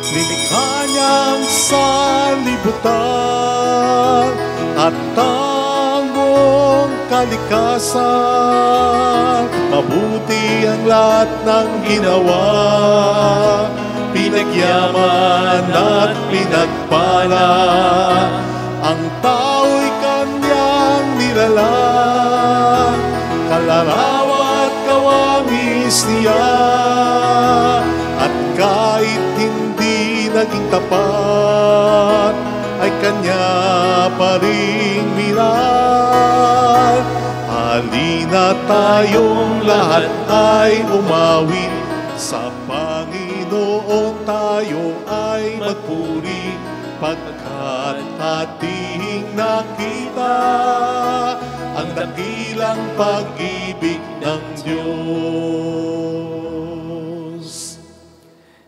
Nilikha niyang sanlibutan at ang buong kalikasan. Mabuti ang lahat ng ginawa, pinagyaman at pinagpala. Ang tao'y kanyang nilalang, kalarawan at kawamis niya. At kahit hindi naging tapat, ay kanya pa rin minahal. Halina tayong lahat ay umawit, sa Panginoon tayo ay magpuri, pagkat ating nakita ang dakilang pag-ibig ng Diyos.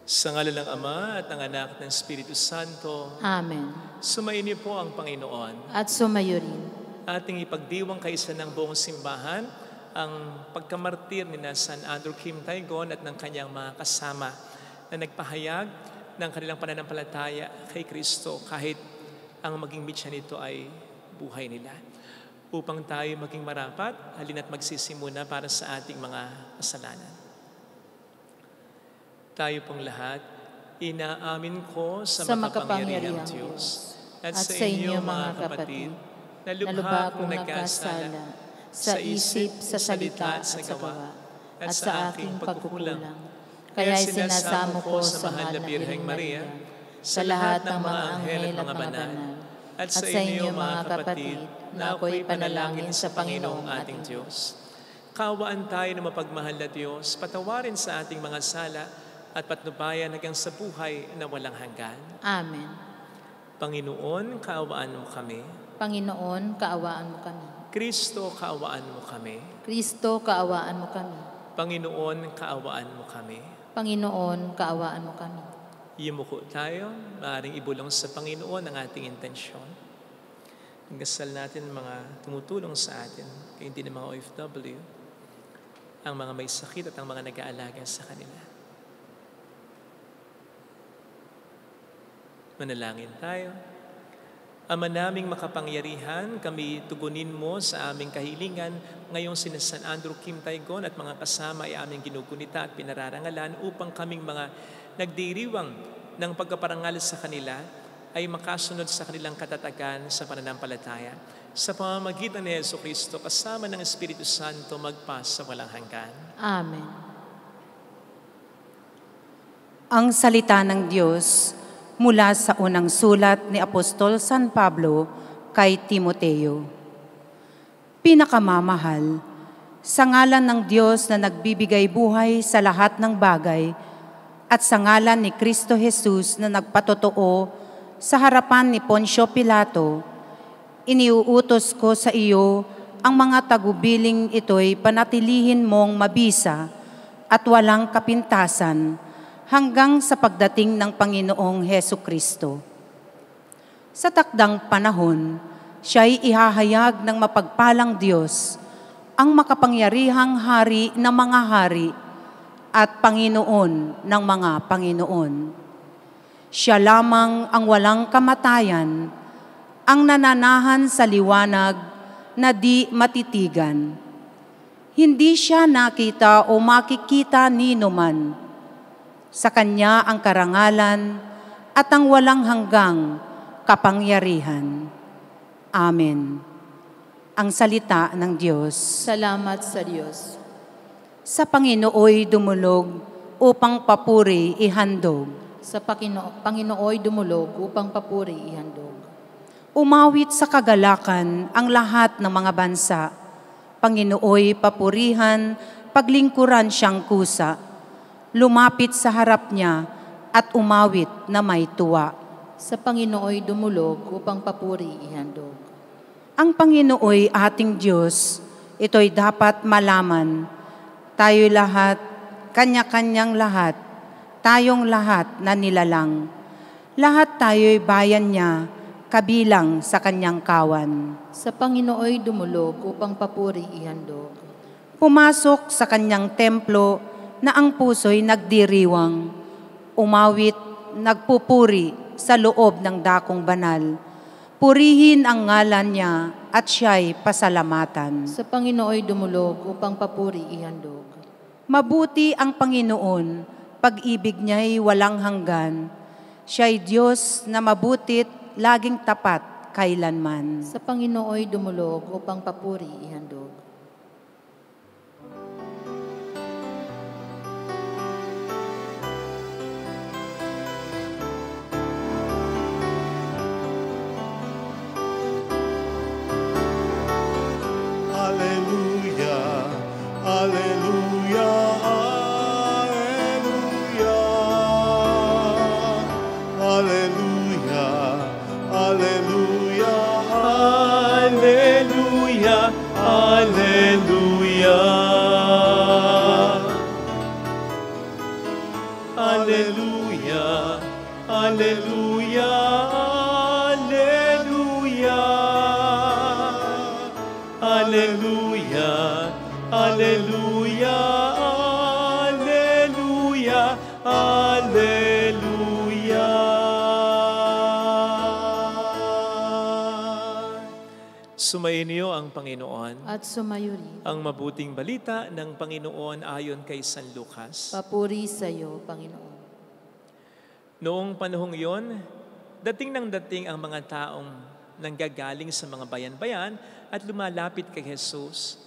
Sa ngalan ng Ama at ng Anak at ng Espiritu Santo. Amen. Sumainyo po ang Panginoon. At sumayo rin. Ating ipagdiwang kaisa ng buong simbahan ang pagkamartir ni na San Andrew Kim Taegon at ng kanyang mga kasama na nagpahayag ng kanilang pananampalataya kay Kristo kahit ang maging mitya nito ay buhay nila. Upang tayo maging marapat, halina't magsisimuna para sa ating mga kasalanan. Tayo pong lahat, inaamin ko sa makapangyarihang Diyos at sa inyo mga kapatid, na lubha kong nagkasala sa isip, sa salita at sa gawa, at sa aking pagkukulang. Kaya sinasamo ko sa mahal na Birheng Maria, sa lahat ng mga anghel at mga banal, at sa inyo mga kapatid, na ako'y panalangin sa Panginoong ating Diyos. Kaawaan tayo na mapagmahal na Diyos, patawarin sa ating mga sala, at patnubayan hanggang sa buhay na walang hanggan. Amen. Panginoon, kaawaan mo kami. Panginoon, kaawaan mo kami. Kristo, kaawaan mo kami. Kristo, kaawaan mo kami. Panginoon, kaawaan mo kami. Panginoon, kaawaan mo kami. Yumuko tayo, maaaring ibulong sa Panginoon ang ating intensyon. Dasal natin mga tumutulong sa atin, kaya hindi ng mga OFW, ang mga may sakit at ang mga nag-aalaga sa kanila. Manalangin tayo. Ama naming makapangyarihan, kami tugunin mo sa aming kahilingan ngayong sina San Andrew Kim Taegon at mga kasama ay aming ginugunita at pinararangalan upang kaming mga nagdiriwang ng pagkaparangal sa kanila ay makasunod sa kanilang katatagan sa pananampalataya. Sa pamamagitan ni Jesucristo kasama ng Espiritu Santo magpas sa walang hanggan. Amen. Ang salita ng Diyos mula sa unang sulat ni Apostol San Pablo kay Timoteo. Pinakamamahal, sa ngalan ng Diyos na nagbibigay buhay sa lahat ng bagay at sa ngalan ni Kristo Jesus na nagpatotoo sa harapan ni Poncio Pilato, iniuutos ko sa iyo ang mga tagubiling ito'y panatilihin mong mabisa at walang kapintasan hanggang sa pagdating ng Panginoong Hesukristo. Sa takdang panahon, siya'y ihahayag ng mapagpalang Diyos, ang makapangyarihang hari ng mga hari at Panginoon ng mga Panginoon. Siya lamang ang walang kamatayan, ang nananahan sa liwanag na di matitigan. Hindi siya nakita o makikita ni numan. Sa Kanya ang karangalan at ang walang hanggang kapangyarihan. Amen. Ang salita ng Diyos. Salamat sa Diyos. Sa Panginooy dumulog upang papuri ihandog. Sa Panginooy dumulog upang papuri ihandog. Umawit sa kagalakan ang lahat ng mga bansa. Panginooy papurihan, paglingkuran siyang kusa. Lumapit sa harap niya at umawit na may tuwa. Sa Panginooy dumulog upang papuri ihandog. Ang Panginooy ating Diyos, ito'y dapat malaman. Tayo'y lahat, kanya-kanyang lahat, tayong lahat na nilalang. Lahat tayo'y bayan niya, kabilang sa kanyang kawan. Sa Panginooy dumulog upang papuri ihandog. Pumasok sa kanyang templo na ang puso'y nagdiriwang, umawit, nagpupuri sa loob ng dakong banal. Purihin ang ngalan niya at siya'y pasalamatan. Sa Panginooy dumulog upang papuri ihandog. Mabuti ang Panginoon, pag-ibig niya'y walang hanggan. Siya'y Diyos na mabutit, laging tapat kailanman. Sa Panginooy dumulog upang papuri ihandog. Alleluia, alleluia, alleluia. Alleluia, alleluia, alleluia, alleluia. Alleluia, alleluia, alleluia. Alleluia, alleluia, alleluia, alleluia. Sumainyo ang Panginoon. At sumayo rin. Ang mabuting balita ng Panginoon ayon kay San Lucas. Papuri sa iyo, Panginoon. Noong panahong yon, dating ang mga taong nanggagaling sa mga bayan-bayan at lumalapit kay Jesus.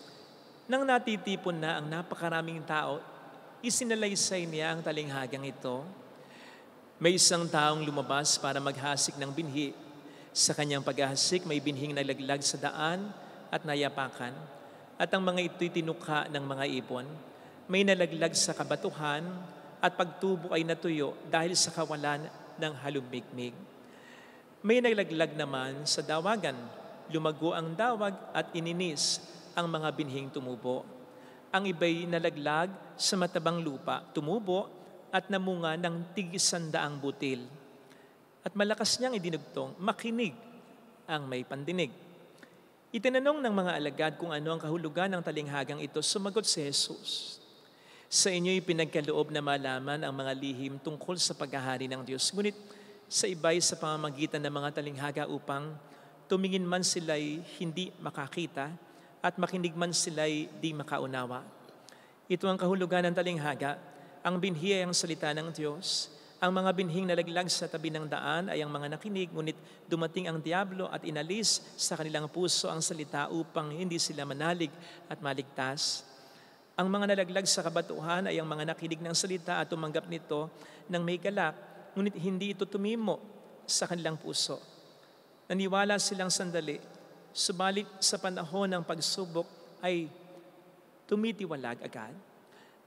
Nang natitipon na ang napakaraming tao, isinalaysay niya ang talinghagang ito. May isang taong lumabas para maghasik ng binhi. Sa kanyang paghahasik, may binhing nalaglag sa daan at nayapakan. At ang mga ito'y tinukha ng mga ibon. May nalaglag sa kabatuhan at pagtubo ay natuyo dahil sa kawalan ng halumigmig. May nalaglag naman sa dawagan. Lumago ang dawag at ininis ang mga binhing tumubo. Ang iba'y nalaglag sa matabang lupa, tumubo at namunga ng tig-100 butil. At malakas niyang idinugtong, makinig ang may pandinig. Itinanong ng mga alagad kung ano ang kahulugan ng talinghagang ito, sumagot si Jesus. Sa inyo'y pinagkaloob na malaman ang mga lihim tungkol sa paghahari ng Diyos. Ngunit sa iba'y sa pamamagitan ng mga talinghaga upang tumingin man sila'y hindi makakita at makinig man sila'y di makaunawa. Ito ang kahulugan ng talinghaga. Ang binhi ay ang salita ng Diyos. Ang mga binhing nalaglag sa tabi ng daan ay ang mga nakinig, ngunit dumating ang diablo at inalis sa kanilang puso ang salita upang hindi sila manalig at maligtas. Ang mga nalaglag sa kabatuhan ay ang mga nakinig ng salita at tumanggap nito ng may galak, ngunit hindi ito tumimo sa kanilang puso. Naniwala silang sandali, subalit sa panahon ng pagsubok ay tumitiwalag agad.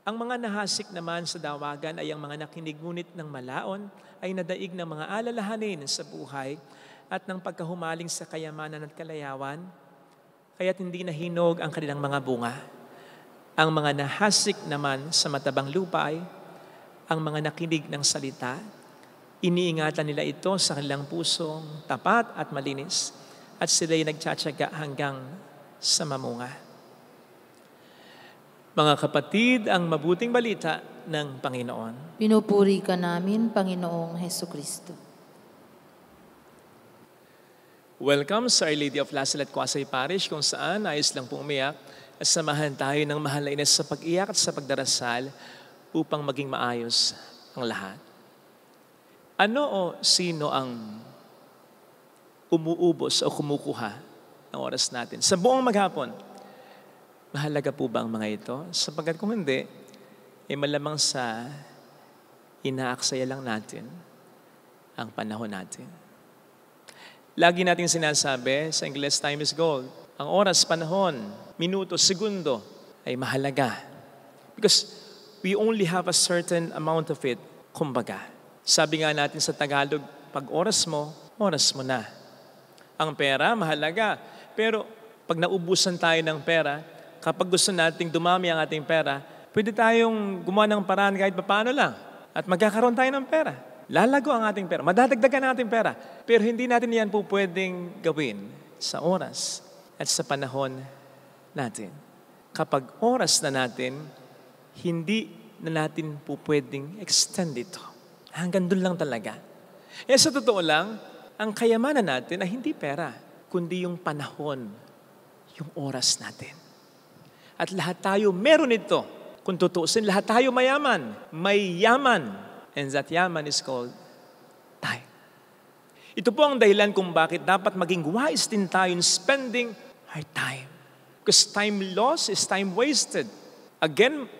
Ang mga nahasik naman sa dawagan ay ang mga nakinig ngunit ng malaon ay nadaig ng mga alalahanin sa buhay at ng pagkahumaling sa kayamanan at kalayawan, kaya't hindi nahinog ang kanilang mga bunga. Ang mga nahasik naman sa matabang lupa ay ang mga nakinig ng salita. Iniingatan nila ito sa kanilang pusong tapat at malinis at sila'y nagtsatsaga hanggang sa mamunga. Mga kapatid, ang mabuting balita ng Panginoon. Pinupuri ka namin, Panginoong Hesukristo. Welcome sa Our Lady of Lasalle at Quasay Parish, kung saan ayos lang pong umiyak at samahan tayo ng mahal na Ines sa pag-iyak at sa pagdarasal upang maging maayos ang lahat. Ano o sino ang umuubos o kumukuha ng oras natin? Sa buong maghapon, mahalaga po ba ang mga ito? Sapagkat kung hindi, malamang sa inaaksaya lang natin ang panahon natin. Lagi natin sinasabi sa Ingles, time is gold. Ang oras, panahon, minuto, segundo ay mahalaga. Because we only have a certain amount of it, kumbaga. Sabi nga natin sa Tagalog, pag oras mo na. Ang pera, mahalaga. Pero pag naubusan tayo ng pera, kapag gusto nating dumami ang ating pera, pwede tayong gumawa ng paraan kahit paano lang. At magkakaroon tayo ng pera. Lalago ang ating pera. Madadagdagan ang ating pera. Pero hindi natin yan po pwedeng gawin sa oras at sa panahon natin. kapag oras na natin, hindi na natin po pwedeng extend ito. Hanggang doon lang talaga. Sa totoo lang, ang kayamanan natin ay hindi pera, kundi yung panahon, yung oras natin. At lahat tayo meron ito. Kung tutuusin, lahat tayo mayaman. May yaman. And that yaman is called time. Ito po ang dahilan kung bakit dapat maging wise din tayo in spending our time. Because time lost is time wasted. Again,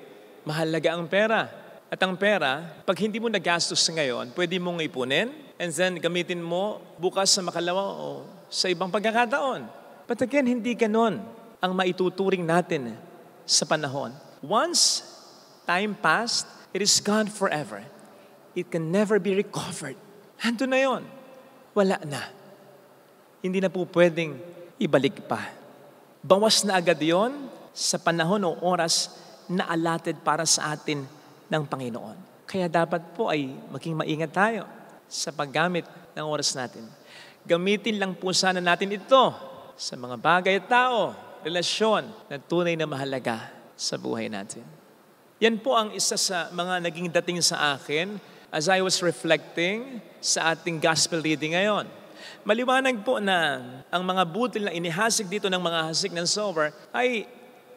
mahalaga ang pera. At ang pera, pag hindi mo nagastos ngayon, pwede mong ipunin and then gamitin mo bukas sa makalawa o sa ibang pagkakataon. But again, hindi ganon ang maituturing natin sa panahon. Once time passed, it is gone forever. It can never be recovered. Hando na yon. Wala na. Hindi na po pwedeng ibalik pa. Bawas na agad yon sa panahon o oras na allotted para sa atin ng Panginoon. Kaya dapat po ay maging maingat tayo sa paggamit ng oras natin. Gamitin lang po sana natin ito sa mga bagay at tao, relasyon na tunay na mahalaga sa buhay natin. Yan po ang isa sa mga naging dating sa akin as I was reflecting sa ating gospel reading ngayon. Maliwanag po na ang mga butil na inihasik dito ng mga hasik ng sower ay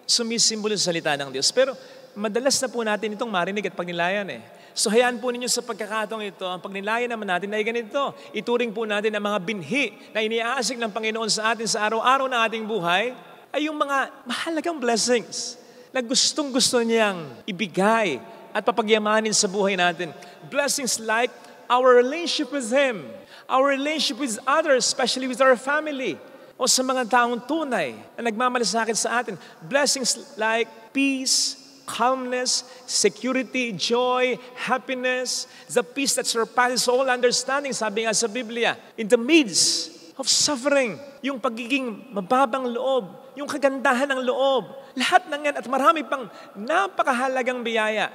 sumisimbolo sa salita ng Diyos. Pero madalas na po natin itong marinig at pagnilayan So hayaan po ninyo sa pagkakataong ito, ang pagnilayan naman natin ay ganito. Ituring po natin ang mga binhi na iniaasik ng Panginoon sa atin sa araw-araw ng ating buhay ay yung mga mahalagang blessings na gustong-gusto niyang ibigay at papagyamanin sa buhay natin. Blessings like our relationship with Him, our relationship with others, especially with our family, o sa mga taong tunay na nagmamalasakit sa atin. Blessings like peace, calmness, security, joy, happiness, the peace that surpasses all understanding, sabi nga sa Biblia, in the midst of suffering, yung pagiging mababang loob, yung kagandahan ng loob, lahat ng yan at marami pang napakahalagang biyaya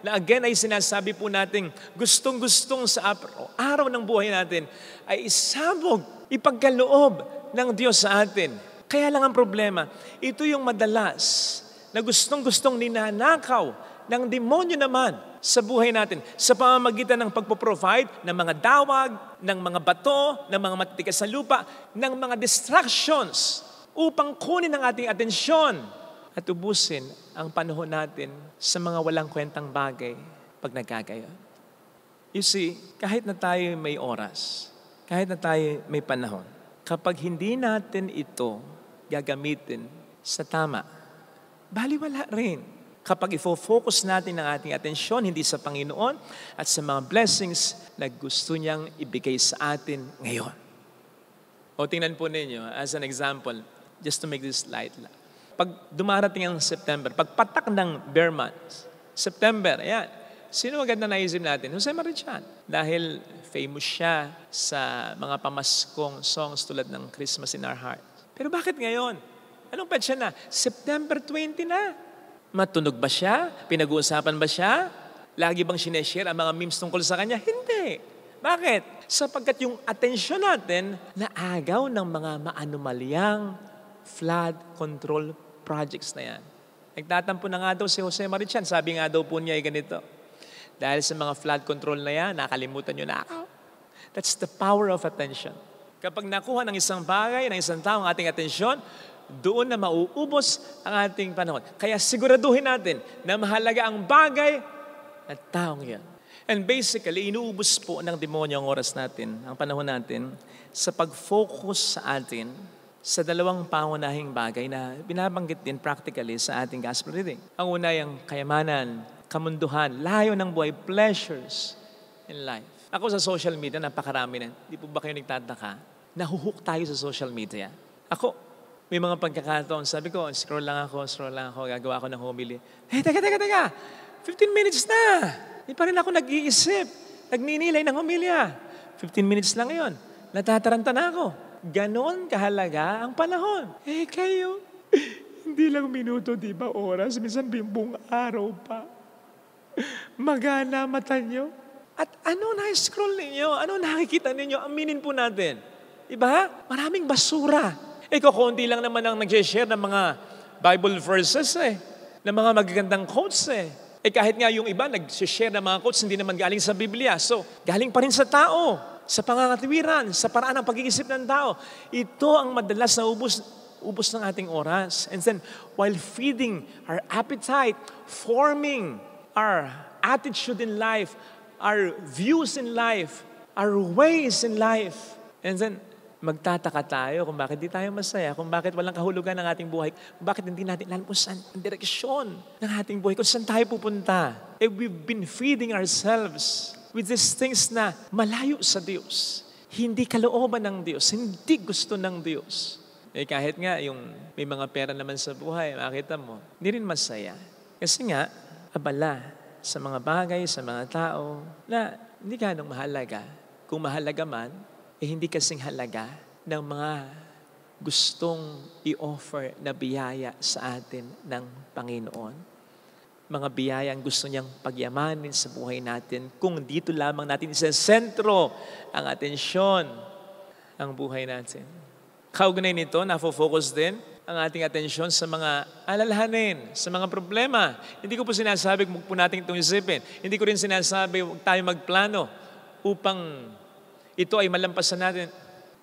na again ay sinasabi po natin, gustong-gustong sa araw ng buhay natin ay isabog, ipagkaloob ng Diyos sa atin. Kaya lang ang problema, ito yung madalas na gustong-gustong ninanakaw ng demonyo naman sa buhay natin sa pamamagitan ng pagpo-provide ng mga dawag, ng mga bato, ng mga matitikas sa lupa, ng mga distractions upang kunin ang ating atensyon at ubusin ang panahon natin sa mga walang kwentang bagay pag nagkagayon. You see, kahit na tayo may oras, kahit na tayo may panahon, kapag hindi natin ito gagamitin sa tama, baliwala rin. Kapag ifo-focus natin ang ating atensyon hindi sa Panginoon at sa mga blessings na gusto niyang ibigay sa atin ngayon. O tingnan po ninyo, as an example, just to make this light. Pag dumarating ang September, pag patak ng bear months, September, ayan, sino agad na naisip natin? Jose Marichan. Dahil famous siya sa mga pamaskong songs tulad ng Christmas in Our Hearts. Pero bakit ngayon? Anong petsa na? September 20 na. Matunog ba siya? Pinag-uusapan ba siya? Lagi bang sineshare ang mga memes tungkol sa kanya? Hindi. Bakit? Sapagkat yung atensyon natin naagaw ng mga maanumalyang flood control projects na yan. Nagtatampo na nga daw si Jose Marichan. Sabi nga daw po niya ay ganito. Dahil sa mga flood control na yan, nakalimutan nyo na ako. That's the power of attention. Kapag nakuha ng isang bagay, ng isang tao ang ating atensyon, doon na mauubos ang ating panahon. Kaya siguraduhin natin na mahalaga ang bagay at taong yan. And basically, inuubos po ng demonyo ang oras natin, ang panahon natin, sa pag-focus sa atin sa dalawang pangunahing bagay na binabanggit din practically sa ating gospel reading. Ang una yung kayamanan, kamunduhan, layo ng buhay, pleasures in life. Ako sa social media, napakarami na. Di po ba kayo nagtataka? Nahuhook tayo sa social media. Ako, may mga pagkakataon, sabi ko, scroll lang ako, gagawa ako ng homily. Hey, teka, 15 minutes na. Di pa rin ako nag-iisip, nagninilay ng homilya. 15 minutes lang yon. Natataranta na ako. Ganon kahalaga ang panahon. Eh kayo, hindi lang minuto, di ba, oras, minsan buong araw pa. Magana mata nyo. At ano na-scroll ninyo? Ano nakikita ninyo? Aminin po natin. Diba? Maraming basura. Konti lang naman ang nag-share ng mga Bible verses ng mga magagandang quotes kahit nga yung iba nag-share ng mga quotes, hindi naman galing sa Biblia. So, galing pa rin sa tao, sa pangangatiwiran, sa paraan ng pag-iisip ng tao. Ito ang madalas na ubos ng ating oras. And then, while feeding our appetite, forming our attitude in life, our views in life, our ways in life. And then, magtataka tayo kung bakit di tayo masaya, kung bakit walang kahulugan ng ating buhay, kung bakit hindi natin alam kung saan ang direksyon ng ating buhay, kung saan tayo pupunta. We've been feeding ourselves with these things na malayo sa Diyos. Hindi kalooban ng Diyos, hindi gusto ng Diyos. Kahit nga yung may mga pera naman sa buhay, makita mo, hindi rin masaya. Kasi nga, abala sa mga bagay, sa mga tao, na hindi ganong mahalaga. Kung mahalaga man, hindi kasing halaga ng mga gustong i-offer na biyaya sa atin ng Panginoon. Mga biyayang gusto niyang pagyamanin sa buhay natin kung dito lamang natin isasentro ang atensyon ang buhay natin. Kaugnay nito, nafo-focus din ang ating atensyon sa mga alalahanin, sa mga problema. Hindi ko po sinasabi kung po natin itong isipin. Hindi ko rin sinasabi huwag tayo magplano upang ito ay malampasan natin.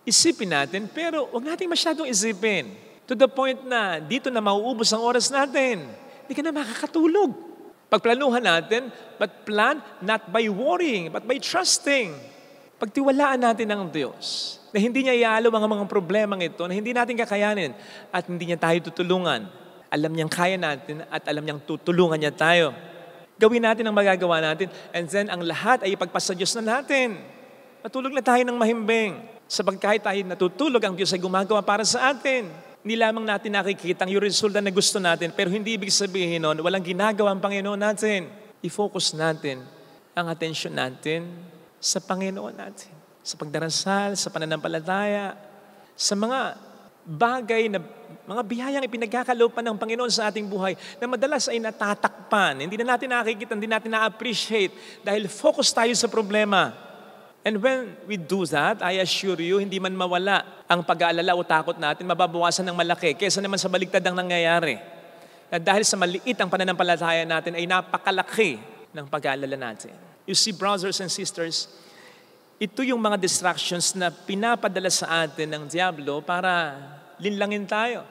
Isipin natin, pero huwag natin masyadong isipin. To the point na dito na mauubos ang oras natin. Hindi ka na makakatulog. Pagplanuhan natin, but plan not by worrying, but by trusting. Pagtiwalaan natin ang Diyos, na hindi niya ialo ang mga problemang ito, na hindi natin kakayanin, at hindi niya tayo tutulungan. Alam niyang kaya natin, at alam niyang tutulungan niya tayo. Gawin natin ang magagawa natin, and then ang lahat ay ipagpasa Diyos na natin. Matulog na tayo ng mahimbing. Sabag kahit tayo natutulog, ang Diyos ay gumagawa para sa atin. Hindi lamang natin nakikita ang resulta na gusto natin, pero hindi ibig sabihin nun, walang ginagawa ang Panginoon natin. I-focus natin ang atensyon natin sa Panginoon natin. Sa pagdarasal, sa pananampalataya, sa mga bagay na mga biyayang ipinagkakaloob ng Panginoon sa ating buhay na madalas ay natatakpan. Hindi na natin nakikita, hindi natin na-appreciate dahil focus tayo sa problema. And when we do that, I assure you, hindi man mawala ang pag-aalala o takot natin, mababawasan ng malaki kaysa naman sa baligtad ang nangyayari. At dahil sa maliit ang pananampalataya natin ay napakalaki ng pag-aalala natin. You see, brothers and sisters, ito yung mga distractions na pinapadala sa atin ng Diablo para linlangin tayo.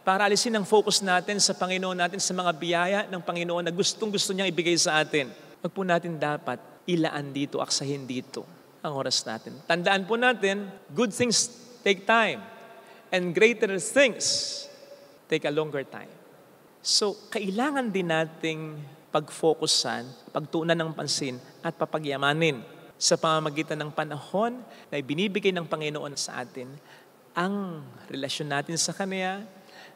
Para alisin ang focus natin sa Panginoon natin, sa mga biyaya ng Panginoon na gustong-gusto niyang ibigay sa atin. Wag po natin dapat ilaan dito, aksahin dito ang oras natin. Tandaan po natin, good things take time and greater things take a longer time. So, kailangan din nating pag-focusan, pagtuunan ng pansin at papagyamanin sa pamamagitan ng panahon na ibinibigay ng Panginoon sa atin ang relasyon natin sa Kanya,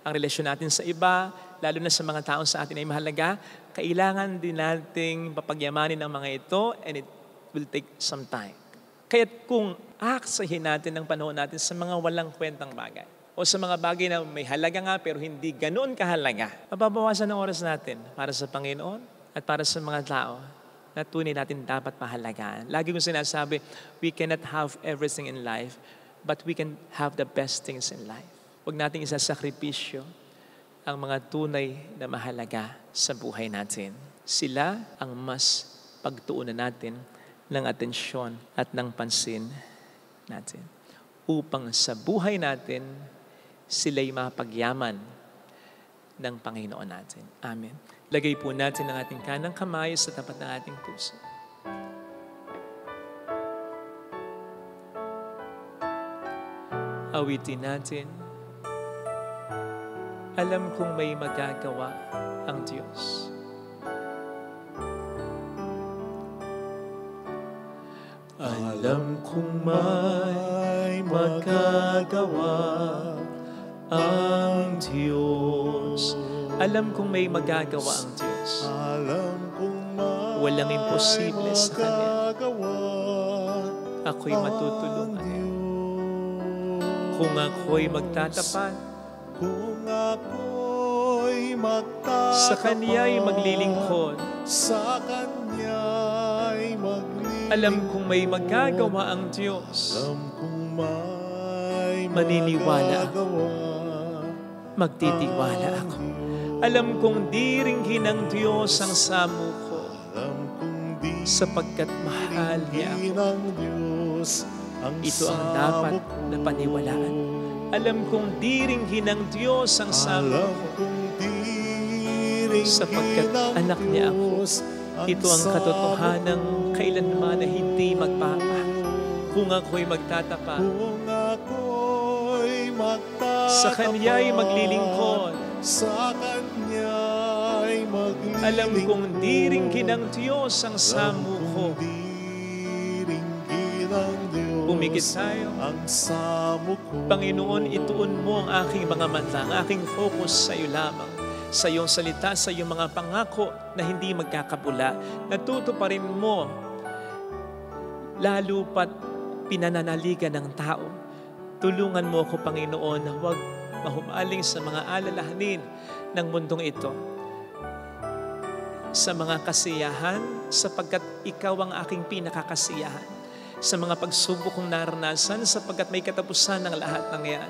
ang relasyon natin sa iba, lalo na sa mga taong sa atin ay mahalaga. Kailangan din nating papagyamanin ang mga ito and it will take some time. Kaya kung aksahin natin ang panahon natin sa mga walang kwentang bagay o sa mga bagay na may halaga nga pero hindi ganoon kahalaga, mababawasan ang oras natin para sa Panginoon at para sa mga tao na tunay natin dapat mahalagaan. Lagi kong sinasabi, we cannot have everything in life, but we can have the best things in life. Huwag nating isasakripisyo ang mga tunay na mahalaga sa buhay natin. Sila ang mas pagtuunan natin ng atensyon at ng pansin natin. Upang sa buhay natin, sila'y mapagyaman ng Panginoon natin. Amen. Lagay po natin ang ating kanang kamay sa tapat ng ating puso. Awitin natin. Alam kong may magagawa ang Diyos. Alam kong may magagawa ang Diyos. Alam kong may magagawa ang Diyos. Walang imposible sa Kanya. Ako'y matutulungan. Kung ako'y magtatapat, sa Kanya'y maglilingkod. Alam kong may magagawa ang Diyos. Maniniwala ako. magtitiwala ako. Alam kong di ringgin ng Diyos ang samo ko, sapagkat mahal niya ako. Ito ang dapat na paniwalaan. Alam kong di ringgin ng Diyos ang samo ko, sapagkat anak niya ako. Ito ang katotohanang kailanman na hindi magpapago. Kung ako'y magtatapat, sa Kanya'y maglilingkod. Alam kong di ringgin ng Diyos ang samo ko. Pumikit tayo. Panginoon, ituon mo ang aking mga mata, ang aking focus sa iyo lamang. Sa iyong salita, sa iyong mga pangako na hindi magkakabula. Natutuparin mo, lalo pat pinananaligan ng tao. Tulungan mo ako, Panginoon, na huwag mahumaling sa mga alalahanin ng mundong ito. Sa mga kasiyahan, sapagkat ikaw ang aking pinakakasiyahan. Sa mga pagsubok kong naranasan, sapagkat may katapusan ng lahat ng yan.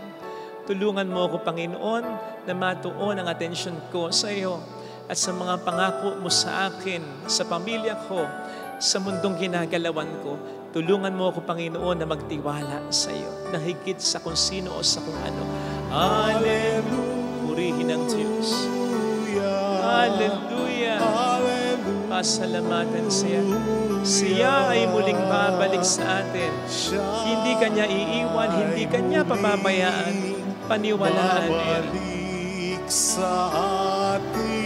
Tulungan mo ako, Panginoon, na matuon ang atensyon ko sa iyo at sa mga pangako mo sa akin, sa pamilya ko, sa mundong ginagalawan ko. Tulungan mo ako, Panginoon, na magtiwala sa iyo, na higit sa kung sino o sa kung ano. Hallelujah! Purihin ang Diyos. Hallelujah! Pasalamatan siya. Siya ay muling babalik sa atin. Hindi Kanya iiwan, hindi Kanya pababayaan. Paniwalaan niya.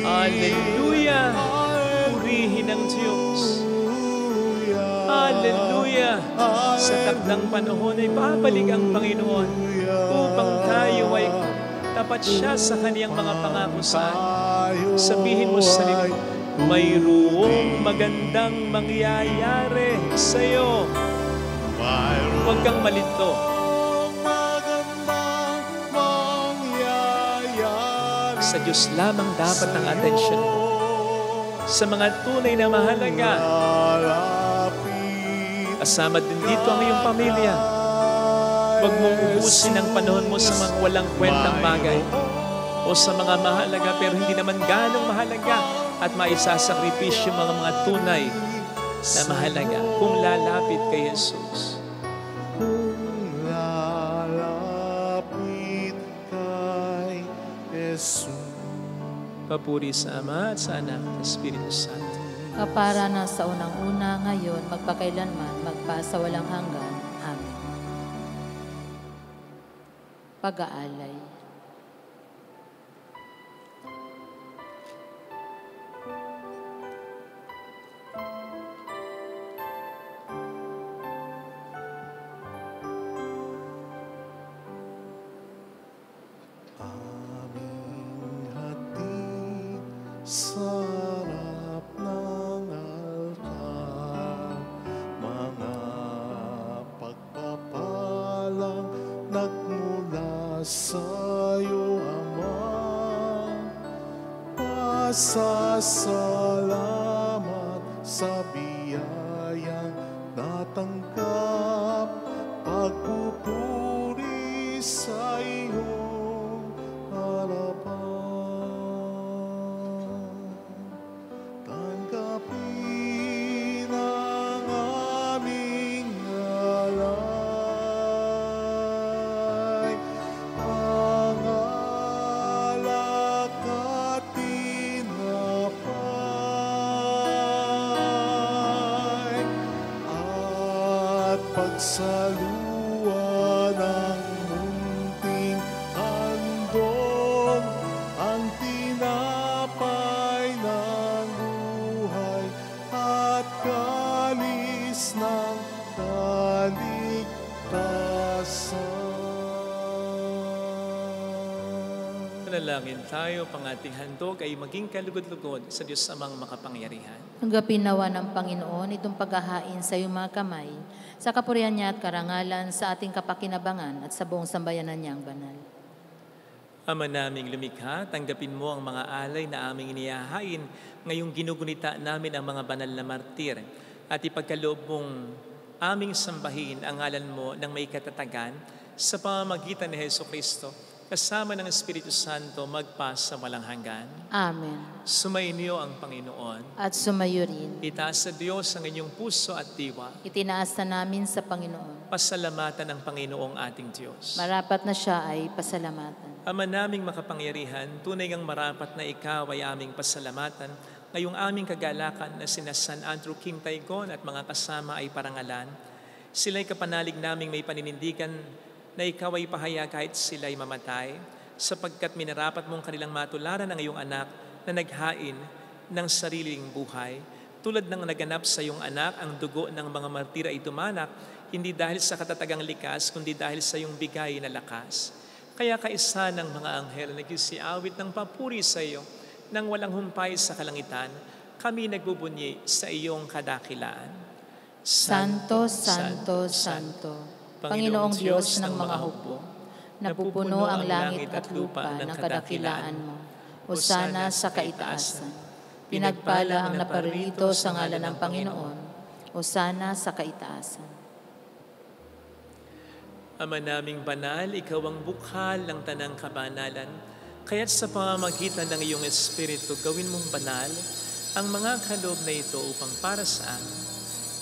Hallelujah! Purihin ang Diyos. Hallelujah! Sa takdang panahon ay babalik ang Panginoon upang tayo ay tapat siya sa Kaniyang mga pangako sa atin. Sabihin mo sa sarili, mayroong magandang mangyayari sa iyo. Huwag kang malito. Sa Diyos lamang dapat ang atensyon mo. Sa mga tunay na mahalaga. Kasama din dito ang iyong pamilya. Huwag mong ubusin ang panahon mo sa mga walang kwentang bagay o sa mga mahalaga pero hindi naman ganong mahalaga at maisasakripisyo mga tunay na mahalaga kung lalapit kay Jesus. Kung lalapit kay Jesus. Papuri sa Ama at sa Anak at Espiritu Santo. Kapara na sa unang-una, ngayon, magpakailanman, magpasawalang hanggan. Amen. Pag-aalay. Sa harap ng altar, mga pagpapalang nagmula sa'yo, Ama. Pasasalamat sa biyayang natanggap, pagpupuri sa iyong harapan. Pagsaluan ng munting handog, ang tinapay ng buhay at kalis ng kaligtasan. Manalangin tayo, pang ating handog ay maging kalugod-lugod sa Diyos Amang makapangyarihan. Tanggapin nawa ng Panginoon itong paghahain sa iyong mga kamay, sa kapurihan niya at karangalan sa ating kapakinabangan at sa buong sambayanan niyang banal. Ama naming lumikha, tanggapin mo ang mga alay na aming inihahain ngayong ginugunita namin ang mga banal na martir at ipagkaloob mong aming sambahin ang ngalan mo ng may katatagan sa pamamagitan ni Jesucristo kasama ng Espiritu Santo magpa sa walang hanggan. Amen. Sumainyo ang Panginoon. At sumayo rin. Itaas sa Diyos ang inyong puso at diwa. Itinaas na namin sa Panginoon. Pasalamatan ng Panginoong ating Diyos. Marapat na siya ay pasalamatan. Ama naming makapangyarihan, tunay ngang marapat na ikaw ay aming pasalamatan ngayong aming kagalakan na sina San Andrew Kim Taygon at mga kasama ay parangalan. Sila'y kapanalig naming may paninindigan na ikaw ay pahaya kahit sila'y mamatay, sapagkat minarapat mong kanilang matularan ang iyong anak na naghain ng sariling buhay. Tulad ng naganap sa iyong anak, ang dugo ng mga martir ay dumanak, hindi dahil sa katatagang likas, kundi dahil sa iyong bigay na lakas. Kaya kaisa ng mga anghel nagsiawit ng papuri sa iyo, nang walang humpay sa kalangitan, kami nagbubunyi sa iyong kadakilaan. Santo, Santo, Santo, Panginoong Diyos ng mga hukbo, napupuno ang langit at lupa ng kadakilaan mo. Hosana sa kaitaasan. Pinagpala ang naparirito sa ngalan ng Panginoon. Hosana sa kaitaasan. Ama naming banal, ikaw ang bukhal ng tanang kabanalan. Kaya't sa pamamagitan ng iyong Espiritu, gawin mong banal ang mga kaloob na ito upang para sa amin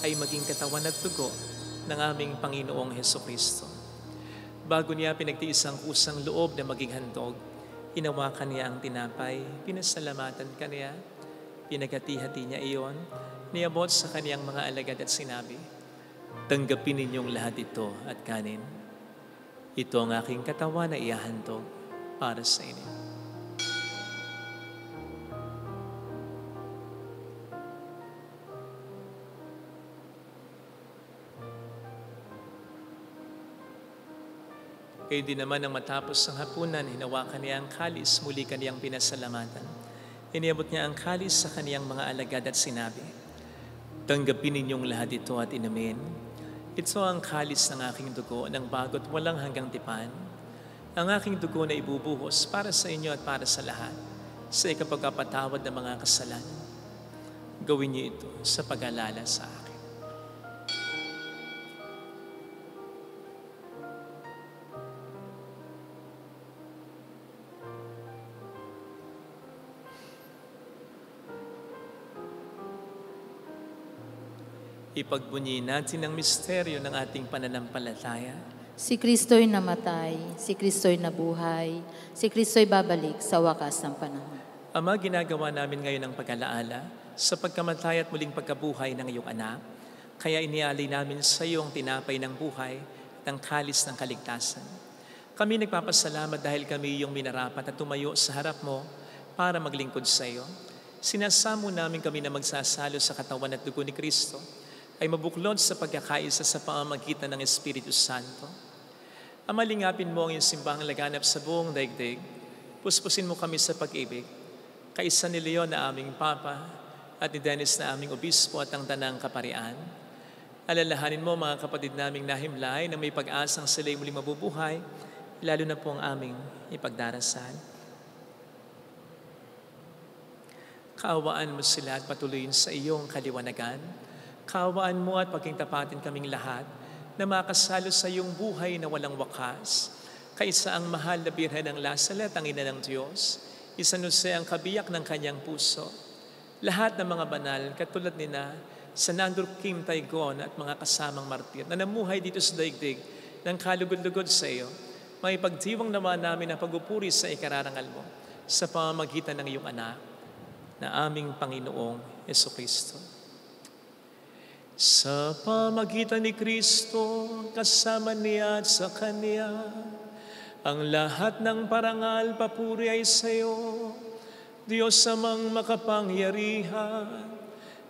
ay maging katawan at dugo ng aming Panginoong Hesukristo. Bago niya pinagtiis ang kusang loob na maging handog, inawakan niya ang tinapay, pinasalamatan kaniya, pinaghati-hati niya iyon, niabot sa kaniyang mga alagad at sinabi, "Tanggapin ninyong lahat ito at kanin. Ito ang aking katawan na ihahandog para sa inyo." Kayo din naman nang matapos ang hapunan, hinawakan niya ang kalis, muli kaniyang pinasalamatan. Iniabot niya ang kalis sa kaniyang mga alagad at sinabi, "Tanggapin ninyong lahat ito at inumin. Ito ang kalis ng aking dugo ng bago't walang hanggang tipan. Ang aking dugo na ibubuhos para sa inyo at para sa lahat, sa ikapagpapatawad ng mga kasalanan. Gawin niyo ito sa pag-alala sa akin." Ipagbunyi natin ang misteryo ng ating pananampalataya. Si Kristo'y namatay, si Kristo'y nabuhay, si Kristo'y babalik sa wakas ng panahon. Ama, ginagawa namin ngayon ang pag-alaala sa pagkamatay at muling pagkabuhay ng iyong anak. Kaya inialay namin sa iyo ang tinapay ng buhay at ang kalis ng kaligtasan. Kami nagpapasalamat dahil kami iyong minarapat at tumayo sa harap mo para maglingkod sa iyo. Sinasamo namin kami na magsasalo sa katawan at dugo ni Kristo ay mabuklod sa pagkakaisa sa pamamagitan ng Espiritu Santo. Ama, lingapin mo ang iyong simbahang laganap sa buong daigdig. Puspusin mo kami sa pag-ibig. Kaisa ni Leon na aming Papa at ni Dennis na aming Obispo at ang Tanang Kaparian. Alalahanin mo mga kapatid naming nahimlay na may pag-asang sila'y muling mabubuhay, lalo na po ang aming ipagdarasal. Kaawaan mo sila at patuloyin sa iyong kaliwanagan. Kaawaan mo at pagkingtapatin kaming lahat na makasalo sa iyong buhay na walang wakas. Kaisa ang mahal na Birhen ng Lasalet, ang ina ng Diyos, San Jose ang kabiyak ng kanyang puso. Lahat ng mga banal, katulad nina, San Andrew Kim Taygon at mga kasamang martir na namuhay dito sa daigdig ng kalugod-lugod sa iyo, may pagdiwang naman namin ang pagupuri sa ikararangal mo sa pamamagitan ng iyong anak na aming Panginoong Hesukristo. Sa pamagitan ni Kristo, kasama niya at sa Kanya, ang lahat ng parangal papuri ay sa iyo, Diyos amang makapangyarihan,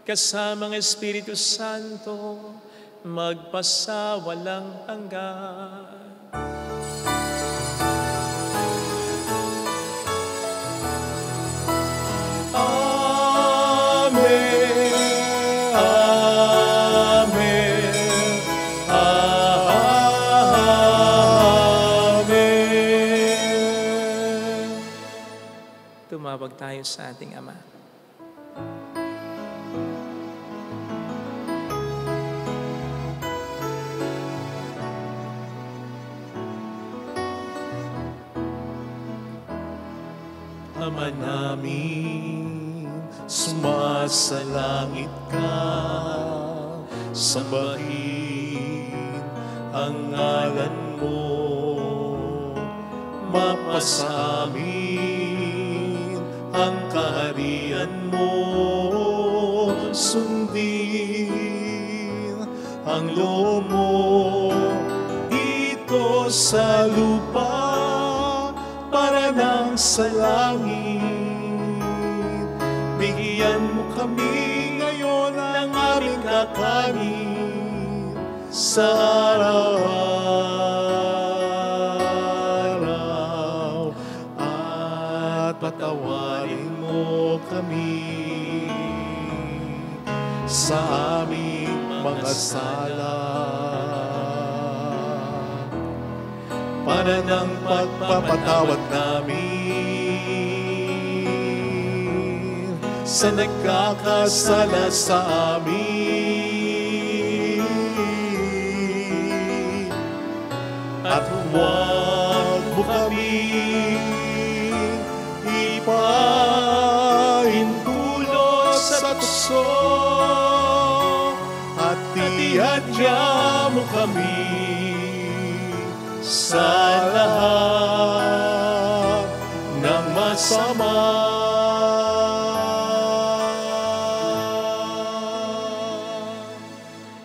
kasamang Espiritu Santo, magpasawalang hanggan. Tumawag tayo sa ating Ama. Ama namin, sumasalangit ka, sambahin ang ngalan mo, mapasamin ang kaharian mo, sundin ang loob mo dito sa lupa para nang sa langit. Bigyan mo kami ngayon ng aming kakanin sa araw-araw, at patawarin mo kami sa aming mga sala, para ng pagpapatawad namin sa nagkakasala sa amin. At huwag mo kami ipahintulot sa tukso, at ihadya mo kami sa lahat ng masama.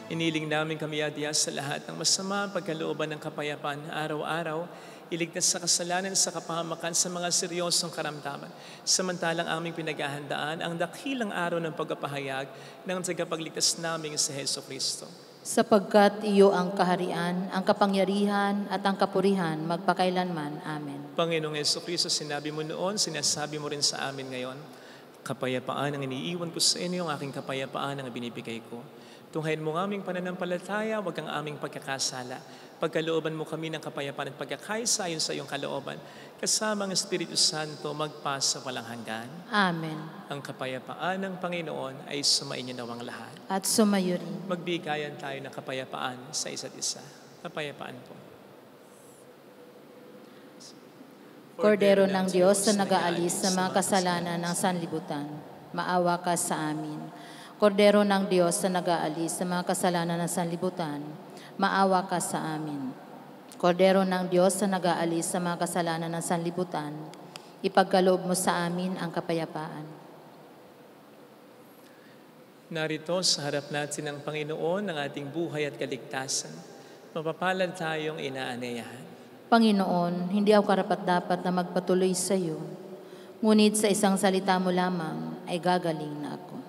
Iniling namin kami adya sa lahat ng masama, pagkalooban ng kapayapaan araw-araw, iligtas sa kasalanan sa kapahamakan sa mga seryosong karamdaman. Samantalang aming pinaghahandaan ang dakilang araw ng pagpapahayag ng tagapagligtas naming sa Heso Kristo. Sapagkat iyo ang kaharian, ang kapangyarihan at ang kapurihan magpakailanman. Amen. Panginoong Heso Kristo, sinabi mo noon, sinasabi mo rin sa amin ngayon, kapayapaan ang iniiwan ko sa inyo, ang aking kapayapaan ang binibigay ko. Tunghayin mo ang aming pananampalataya, wag ang aming pagkakasala. Pagkalooban mo kami ng kapayapaan at pagkakaisa ayon sa iyong kalooban, kasama ang Espiritu Santo magpasa walang hanggan. Amen. Ang kapayapaan ng Panginoon ay sumainyo nawang lahat. At sumayo rin. Magbigayan tayo ng kapayapaan sa isa't isa. Kapayapaan po. Kordero ng Diyos na nag-aalis sa mga kasalanan ng sanlibutan, maawa ka sa amin. Kordero ng Diyos na nag-aalis sa mga kasalanan ng sanlibutan, maawa ka sa amin. Kordero ng Diyos na nag-aalis sa mga kasalanan ng sanlibutan, ipagkaloob mo sa amin ang kapayapaan. Narito sa harap natin ang Panginoon ng ating buhay at kaligtasan. Mapapalad tayong inaanyayahan. Panginoon, hindi ako karapat-dapat na magpatuloy sa iyo, ngunit sa isang salita mo lamang ay gagaling na ako.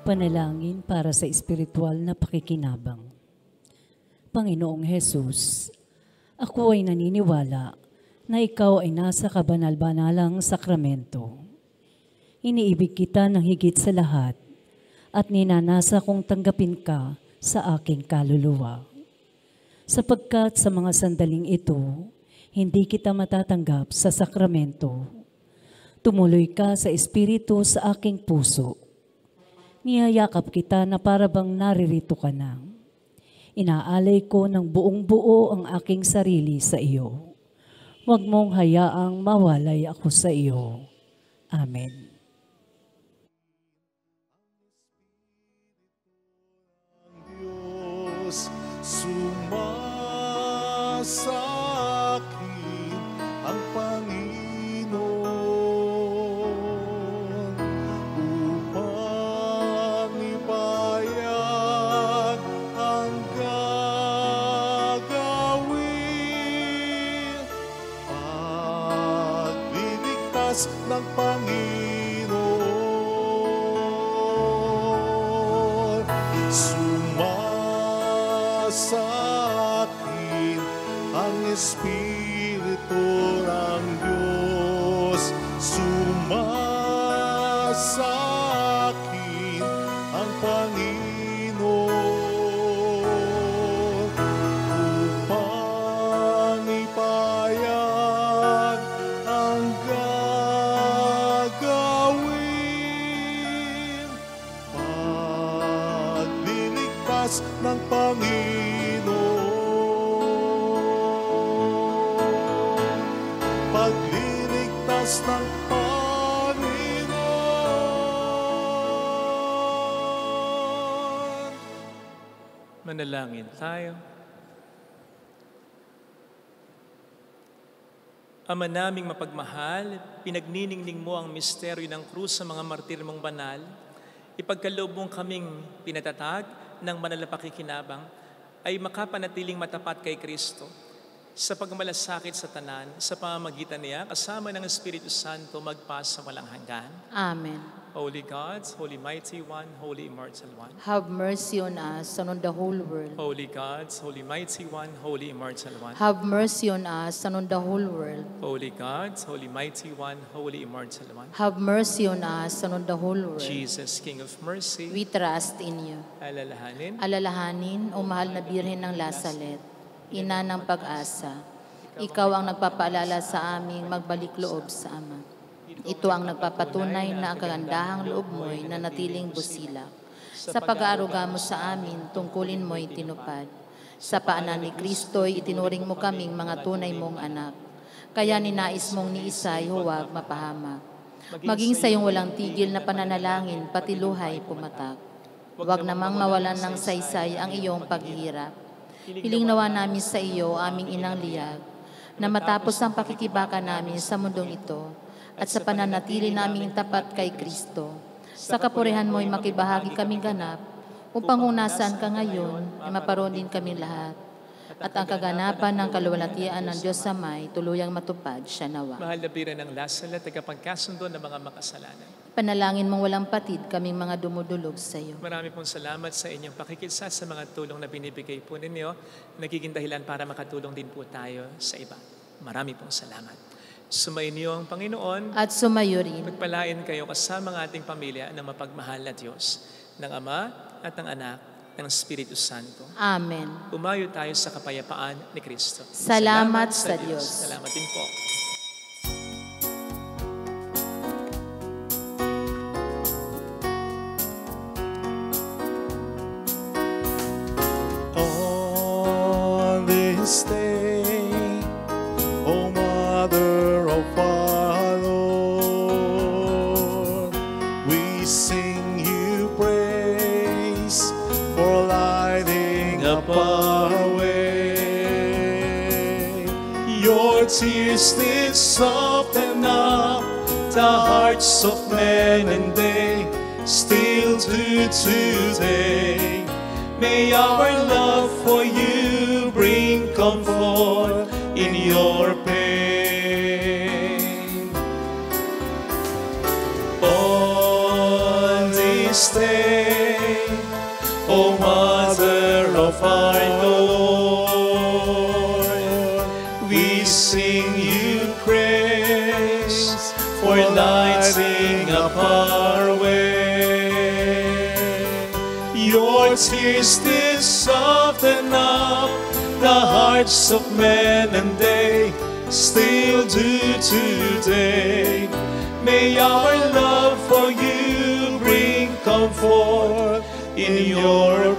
Panalangin para sa espiritual na pakikinabang. Panginoong Hesus, ako ay naniniwala na ikaw ay nasa kabanal-banalang sakramento. Iniibig kita ng higit sa lahat at ninanasa kong tanggapin ka sa aking kaluluwa. Sapagkat sa mga sandaling ito, hindi kita matatanggap sa sakramento. Tumuloy ka sa espiritu sa aking puso. Niyayakap kita na para bang naririto ka na. Inaalay ko ng buong buo ang aking sarili sa iyo. Huwag mong hayaang mawalay ako sa iyo. Amen. Diyos, sumasa akin ang Panginoon upang ibayag ang gagawin. Pagliligtas ng Panginoon, sumasa akin ang Espiritu ng Diyos, sumasakin ang Panginoon upang ipayag ang gagawin. Pagliligtas ng Panginoon, pagliligtas ng Panginoon. Manalangin tayo. Ama naming mapagmahal, pinagniningning mo ang misteryo ng krus sa mga martir mong banal. Ipagkaloob mong kaming pinatatag ng banal na pakikinabang ay makapanatiling matapat kay Kristo sa pagmalasakit sa tanan, sa pamamagitan niya, kasama ng Espiritu Santo, magpas sa walang hanggan. Amen. Holy God, Holy Mighty One, Holy Immortal One. Have mercy on us and on the whole world. Holy God, Holy Mighty One, Holy Immortal One. Have mercy on us and on the whole world. Holy God, Holy Mighty One, Holy Immortal One. Have mercy on us and on the whole world. Jesus, King of Mercy, We trust in you. alalahanin, Alalahanin, o mahal na Birhen ng Lazaret, ina ng pag-asa. Ikaw ang nagpapaalala sa aming magbalik loob sa Ama. Ito ang nagpapatunay na ang kagandahang loob mo'y nanatiling busilak. Sa pag-aaruga mo sa amin, tungkulin mo'y tinupad. Sa paanan ni Kristo'y itinuring mo kaming mga tunay mong anak. Kaya ninais mong ni Isay huwag mapahamak. Maging sa iyong walang tigil na pananalangin, pati luhay pumatak. Huwag namang mawalan ng saysay ang iyong paghihirap. Hiling nawa namin sa iyo, aming inang liyag, na matapos ang pakikibaka namin sa mundong ito, at sa pananatili naming tapat kay Kristo, sa kapurihan mo'y makibahagi kaming ganap, upang kung nasaan ka ngayon, ay maparoon din kaming lahat. At ang kaganapan ng kaluwalhatian ng Diyos Amay, tuluyang matupad siya nawa. mahal na Birhen ng Lazaret, tagapagkasundo ng mga makasalanan. Panalangin mong walang patid kaming mga dumudulog sa iyo. Marami pong salamat sa inyong pakikisa sa mga tulong na binibigay po ninyo. Nagiging dahilan para makatulong din po tayo sa iba. Marami pong salamat. Sumainyo ang Panginoon. At sumayo rin. Pagpalain kayo kasama ng ating pamilya ng mapagmahal na Diyos, ng Ama at ng Anak, ng Espiritu Santo. Amen. Umayo tayo sa kapayapaan ni Kristo. Salamat sa Diyos. Salamat din po. On this day, O Mother of our Lord, we sing you praise for lighting up our way. Your tears did soften up the hearts of men, and they still do today. May our love for you bring comfort in your pain. On this day, O Mother of our Lord, we sing you praise for lighting up our way. Your tears did soften up the hearts of men, and they still do today. May our love for you bring comfort in your